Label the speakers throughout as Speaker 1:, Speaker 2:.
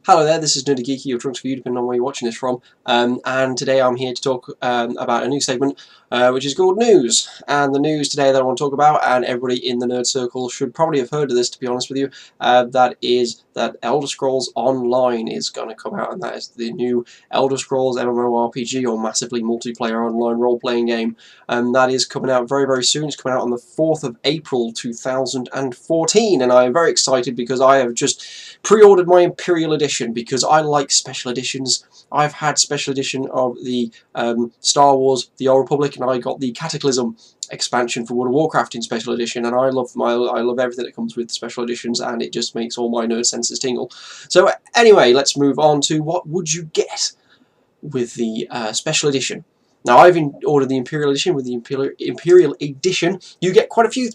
Speaker 1: Hello there, this is NerdyGeeky or Trunks for you, depending on where you're watching this from. And today I'm here to talk about a new segment which is called News. And the news today that I want to talk about, and everybody in the nerd circle should probably have heard of this, to be honest with you, that is that Elder Scrolls Online is going to come out, and that is the new Elder Scrolls MMORPG, or massively multiplayer online role-playing game. And that is coming out very, very soon. It's coming out on the 4th of April 2014, and I'm very excited because I have just pre-ordered my Imperial Edition because I like special editions. I've had special edition of the Star Wars, the Old Republic, and I got the Cataclysm expansion for World of Warcraft in special edition, and I love everything that comes with special editions, and it just makes all my nerd senses tingle. So anyway, let's move on to what would you get with the special edition. Now, I've ordered the Imperial Edition. With the Imperial Edition, you get quite a few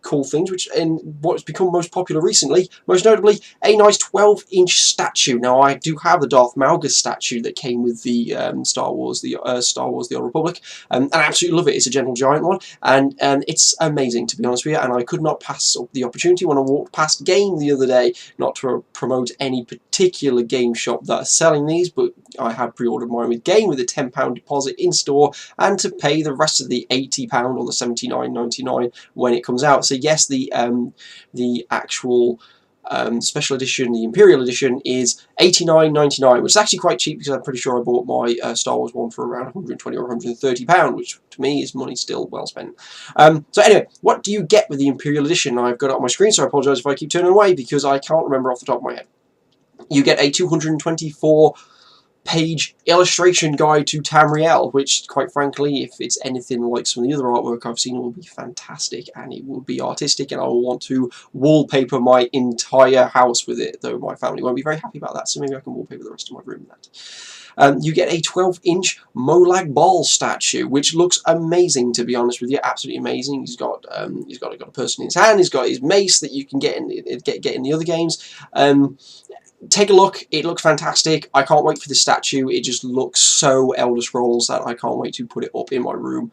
Speaker 1: cool things, which in what's become most popular recently, most notably, a nice 12-inch statue. Now, I do have the Darth Malgus statue that came with the Star Wars, the Old Republic, and I absolutely love it. It's a Gentle Giant one, and it's amazing, to be honest with you, and I could not pass up the opportunity when I walked past Game the other day, not to promote any particular game shop that are selling these, but I have pre-ordered mine with Game with a £10 deposit in store, and to pay the rest of the £80 or the $79.99 when it comes out. So yes, the actual special edition, the Imperial Edition, is $89.99, which is actually quite cheap because I'm pretty sure I bought my Star Wars one for around £120 or £130, which to me is money still well spent. So anyway, what do you get with the Imperial Edition? I've got it on my screen, so I apologise if I keep turning away because I can't remember off the top of my head. You get a 224-page illustration guide to Tamriel, which, quite frankly, if it's anything like some of the other artwork I've seen, it will be fantastic, and it will be artistic, and I will want to wallpaper my entire house with it, though my family won't be very happy about that, so maybe I can wallpaper the rest of my room with that. You get a 12-inch Molag Bal statue, which looks amazing, to be honest with you, absolutely amazing. He's got a person in his hand, he's got his mace that you can get in the other games. Take a look, it looks fantastic. I can't wait for the statue. It just looks so Elder Scrolls that I can't wait to put it up in my room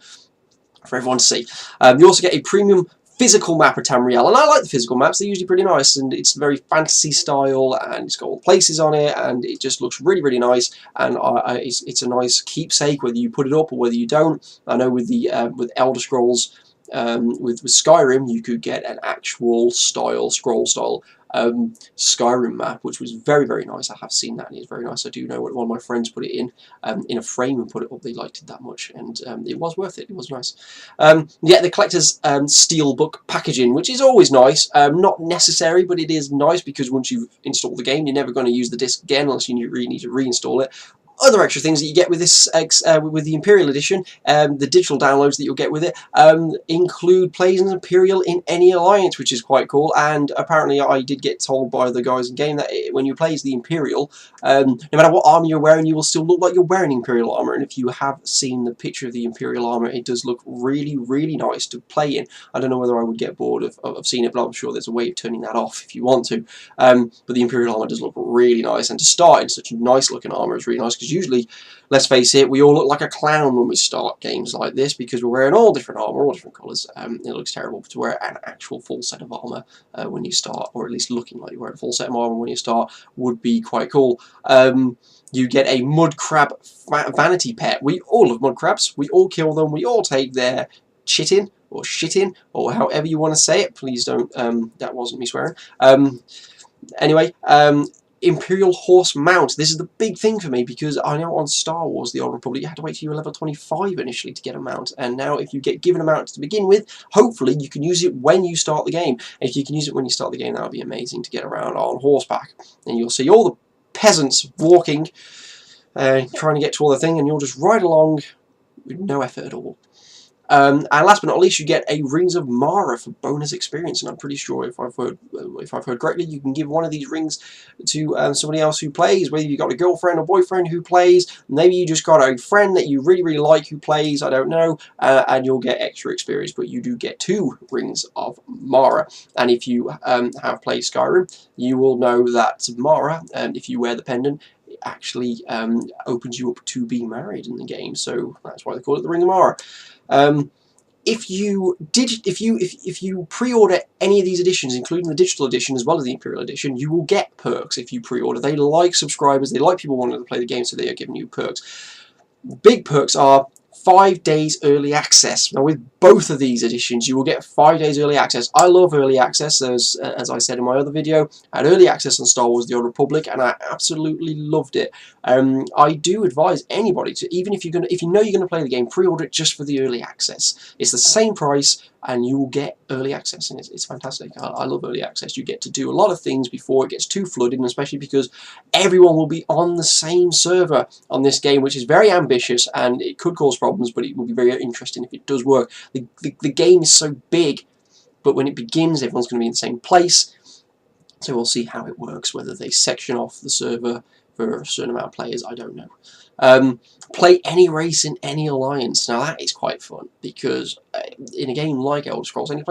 Speaker 1: for everyone to see. You also get a premium physical map of Tamriel, and I like the physical maps. They're usually pretty nice, and it's very fantasy style, and it's got all the places on it, and it just looks really, really nice, and it's a nice keepsake whether you put it up or whether you don't. I know with the with Elder Scrolls, with Skyrim, you could get an actual scroll style Skyrim map, which was very, very nice. I have seen that, and it's very nice. I do know one of my friends put it in a frame and put it up. They liked it that much, and it was worth it. It was nice. Yeah, the collector's steelbook packaging, which is always nice. Not necessary, but it is nice because once you've installed the game, you're never going to use the disc again unless you really need to reinstall it. Other extra things that you get with this, with the Imperial Edition, the digital downloads that you'll get with it, include plays as Imperial in any alliance, which is quite cool. And apparently, I did get told by the guys in game that when you play as the Imperial, no matter what armor you're wearing, you will still look like you're wearing Imperial armor. And if you have seen the picture of the Imperial armor, it does look really, really nice to play in. I don't know whether I would get bored of seeing it, but I'm sure there's a way of turning that off if you want to. But the Imperial armor does look really nice, and to start in such a nice looking armor is really nice, because usually, let's face it, we all look like a clown when we start games like this because we're wearing all different armor, all different colours. It looks terrible, but to wear an actual full set of armor when you start, or at least looking like you're wearing a full set of armor when you start, would be quite cool. You get a mud crab vanity pet. We all love mud crabs. We all kill them. We all take their chittin or shittin, or however you want to say it. Please don't. That wasn't me swearing. Anyway. Imperial horse mount. This is the big thing for me because I know on Star Wars, the Old Republic, you had to wait till you were level 25 initially to get a mount, and now if you get given a mount to begin with, hopefully you can use it when you start the game. And if you can use it when you start the game, that would be amazing to get around on horseback, and you'll see all the peasants walking, trying to get to all the thing, and you'll just ride along with no effort at all. And last but not least, you get a Rings of Mara for bonus experience, and I'm pretty sure if I've heard correctly, you can give one of these rings to somebody else who plays. Whether you've got a girlfriend or boyfriend who plays, maybe you just got a friend that you really, really like who plays, I don't know, and you'll get extra experience. But you do get 2 Rings of Mara, and if you have played Skyrim, you will know that Mara, if you wear the pendant, it actually opens you up to be married in the game, so that's why they call it the Ring of Mara. if you pre-order any of these editions, including the digital edition as well as the Imperial edition, you will get perks if you pre-order. They like subscribers, they like people wanting to play the game, so they are giving you perks. Big perks are 5 days early access. Now with both of these editions you will get 5 days early access. I love early access, as I said in my other video. I had early access on Star Wars The Old Republic and I absolutely loved it. I do advise anybody to, even if you know you're going to play the game, pre-order it just for the early access. It's the same price and you will get early access, and it's fantastic. I love early access. You get to do a lot of things before it gets too flooded, and especially because everyone will be on the same server on this game, which is very ambitious and it could cause problems, but it will be very interesting if it does work. The game is so big, but when it begins everyone's going to be in the same place, so we'll see how it works. Whether they section off the server for a certain amount of players, I don't know. Play any race in any alliance. Now that is quite fun, because in a game like Elder Scrolls, any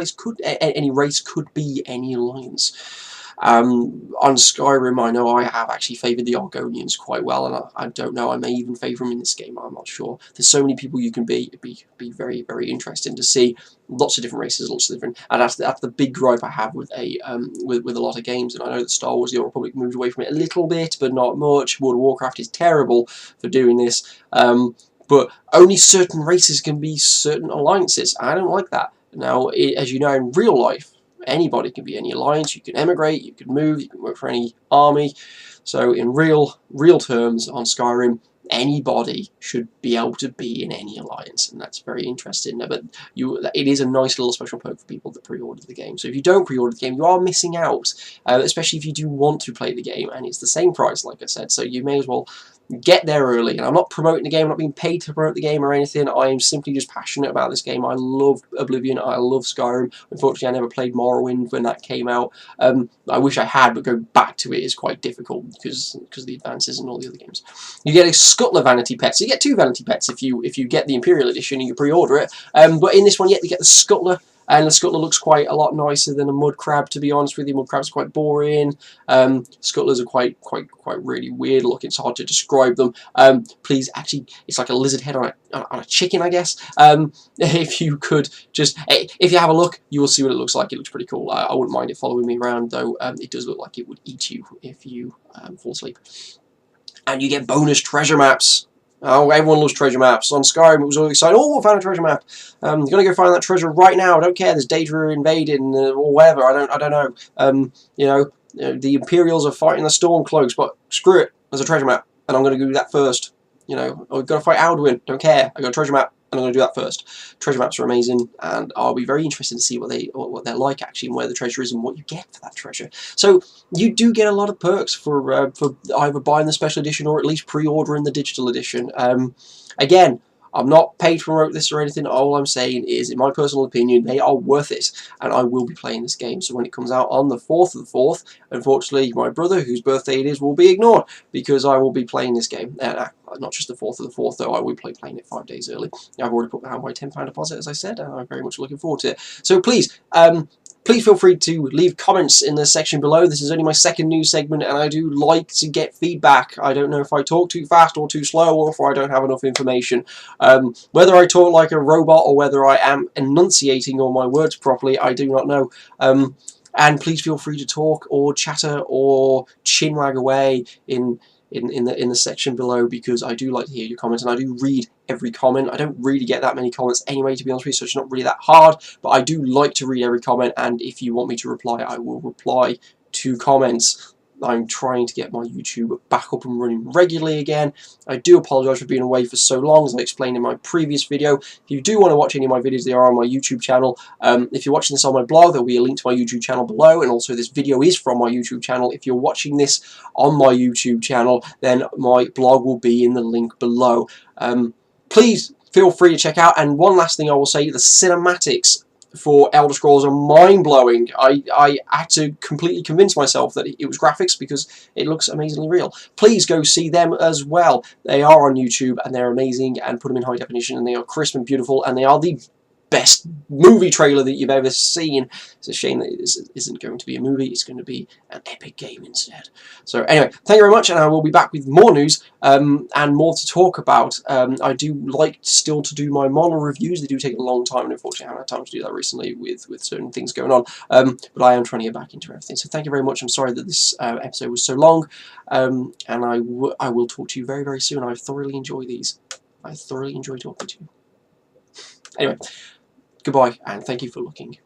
Speaker 1: race could be any alliance. On Skyrim, I know I have actually favoured the Argonians quite well, and I don't know, I may even favour them in this game, I'm not sure. There's so many people you can be. It'd be very, very interesting to see lots of different races, lots of different, and that's the big gripe I have with with a lot of games, and I know that Star Wars The Old Republic moved away from it a little bit, but not much. World of Warcraft is terrible for doing this, but only certain races can be certain alliances. I don't like that. Now, as you know, in real life, anybody can be any alliance. You can emigrate, you can move, you can work for any army. So in real terms on Skyrim, anybody should be able to be in any alliance, and that's very interesting. But it is a nice little special perk for people that pre-order the game. So if you don't pre-order the game, you are missing out, especially if you do want to play the game, and it's the same price, like I said, so you may as well get there early. And I'm not promoting the game, I'm not being paid to promote the game or anything. I am simply just passionate about this game. I love Oblivion, I love Skyrim. Unfortunately, I never played Morrowind when that came out. I wish I had, but going back to it is quite difficult because of the advances and all the other games. You get a Scuttler vanity pet, so you get 2 vanity pets if you get the Imperial edition and you pre-order it. But in this one, you get the Scuttler. And the Scuttler looks quite a lot nicer than a Mud Crab, to be honest with you. Mud Crab's quite boring. Scuttlers are quite really weird looking. It's hard to describe them. Please, actually, it's like a lizard head on a chicken, I guess. If you could just, if you have a look, you will see what it looks like. It looks pretty cool. I wouldn't mind it following me around, though. It does look like it would eat you if you fall asleep. And you get bonus treasure maps. Oh, everyone loves treasure maps. On Skyrim, it was all exciting. Oh, I found a treasure map. I'm gonna go find that treasure right now. I don't care. There's Daedra invading or whatever. I don't know. You know, the Imperials are fighting the Stormcloaks, but screw it. There's a treasure map, and I'm gonna do that first. You know, I've got to fight Alduin. Don't care. I got a treasure map, and I'm gonna do that first. Treasure maps are amazing, and I'll be very interested to see what they're like actually, and where the treasure is and what you get for that treasure. So you do get a lot of perks for either buying the special edition or at least pre-ordering the digital edition. Again, I'm not paid to promote this or anything. All I'm saying is, in my personal opinion, they are worth it, and I will be playing this game. So when it comes out on the 4th of the 4th, unfortunately, my brother, whose birthday it is, will be ignored, because I will be playing this game. Not just the 4th of the 4th, though. I will be playing it 5 days early. I've already put down my £10 deposit, as I said, and I'm very much looking forward to it. So please, please feel free to leave comments in the section below. This is only my second news segment, and I do like to get feedback. I don't know if I talk too fast or too slow, or if I don't have enough information. Whether I talk like a robot or whether I am enunciating all my words properly, I do not know. And please feel free to talk or chatter or chinwag away in the section below, because I do like to hear your comments, and I do read every comment. I don't really get that many comments anyway, to be honest with you, so it's not really that hard, but I do like to read every comment, and if you want me to reply, I will reply to comments. I'm trying to get my YouTube back up and running regularly again. I do apologise for being away for so long, as I explained in my previous video. If you do want to watch any of my videos, they are on my YouTube channel. If you're watching this on my blog, there will be a link to my YouTube channel below, and also this video is from my YouTube channel. If you're watching this on my YouTube channel, then my blog will be in the link below. Please feel free to check out. And one last thing I will say, the cinematics for Elder Scrolls are mind-blowing. I had to completely convince myself that it was graphics, because it looks amazingly real. Please go see them as well. They are on YouTube, and they're amazing, and put them in high definition, and they are crisp and beautiful, and they are the best movie trailer that you've ever seen. It's a shame that it isn't going to be a movie, it's going to be an epic game instead. So anyway, thank you very much, and I will be back with more news and more to talk about. I do like still to do my model reviews. They do take a long time, and unfortunately I haven't had time to do that recently with certain things going on. But I am trying to get back into everything. So thank you very much. I'm sorry that this episode was so long, and I will talk to you very, very soon. I thoroughly enjoy these. I thoroughly enjoy talking to you. Anyway, goodbye, and thank you for looking.